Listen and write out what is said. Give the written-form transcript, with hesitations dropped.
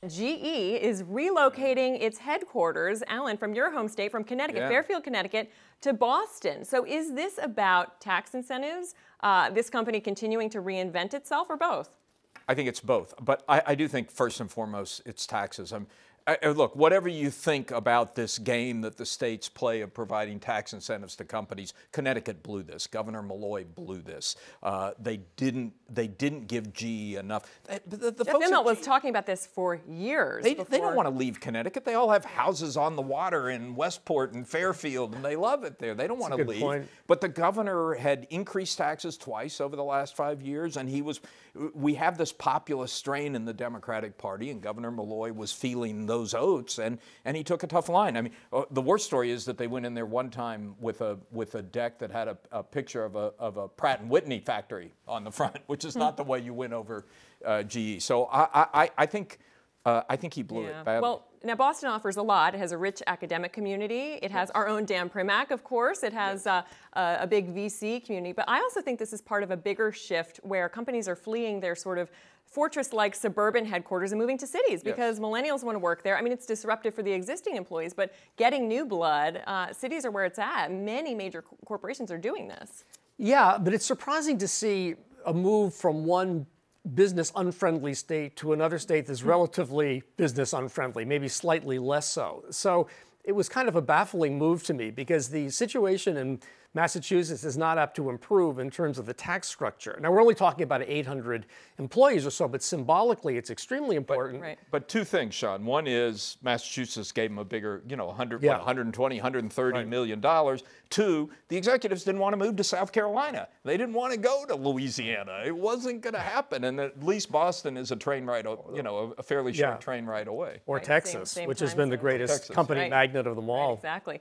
GE is relocating its headquarters, Alan, from your home state, from Connecticut, Fairfield, Connecticut, to Boston. So is this about tax incentives, this company continuing to reinvent itself, or both? I think it's both. But I do think, first and foremost, it's taxes. Look, whatever you think about this game that the states play of providing tax incentives to companies, Connecticut blew this. Governor Malloy blew this. They didn't give GE enough. The Jeff Immelt was talking about this for years. They don't want to leave Connecticut. They all have houses on the water in Westport and Fairfield, and they love it there. They don't want to leave. Point. But the governor had increased taxes twice over the last 5 years, and we have this populist strain in the Democratic Party, and Governor Malloy was feeling those oats, and he took a tough line. I mean, the worst story is that they went in there one time with a deck that had a picture of a Pratt & Whitney factory on the front, which is not the way you win over GE. So I think he blew it badly. Well, now Boston offers a lot. It has a rich academic community. It has our own Dan Primack, of course. It has a big VC community. But I also think this is part of a bigger shift where companies are fleeing their sort of fortress-like suburban headquarters and moving to cities because millennials want to work there. I mean, it's disruptive for the existing employees, but getting new blood, cities are where it's at. Many major corporations are doing this. Yeah, but it's surprising to see a move from one business unfriendly state to another state that's relatively business unfriendly, maybe slightly less so. So it was kind of a baffling move to me because the situation in Massachusetts is not apt to improve in terms of the tax structure. Now, we're only talking about 800 employees or so, but symbolically, it's extremely important. But two things, Sean. One is Massachusetts gave them a bigger, 120, 130 million dollars. Two, the executives didn't want to move to South Carolina. They didn't want to go to Louisiana. It wasn't going to happen. And at least Boston is a train ride, a fairly short train ride away. Or Texas, which has been the greatest company magnet of them all. Exactly.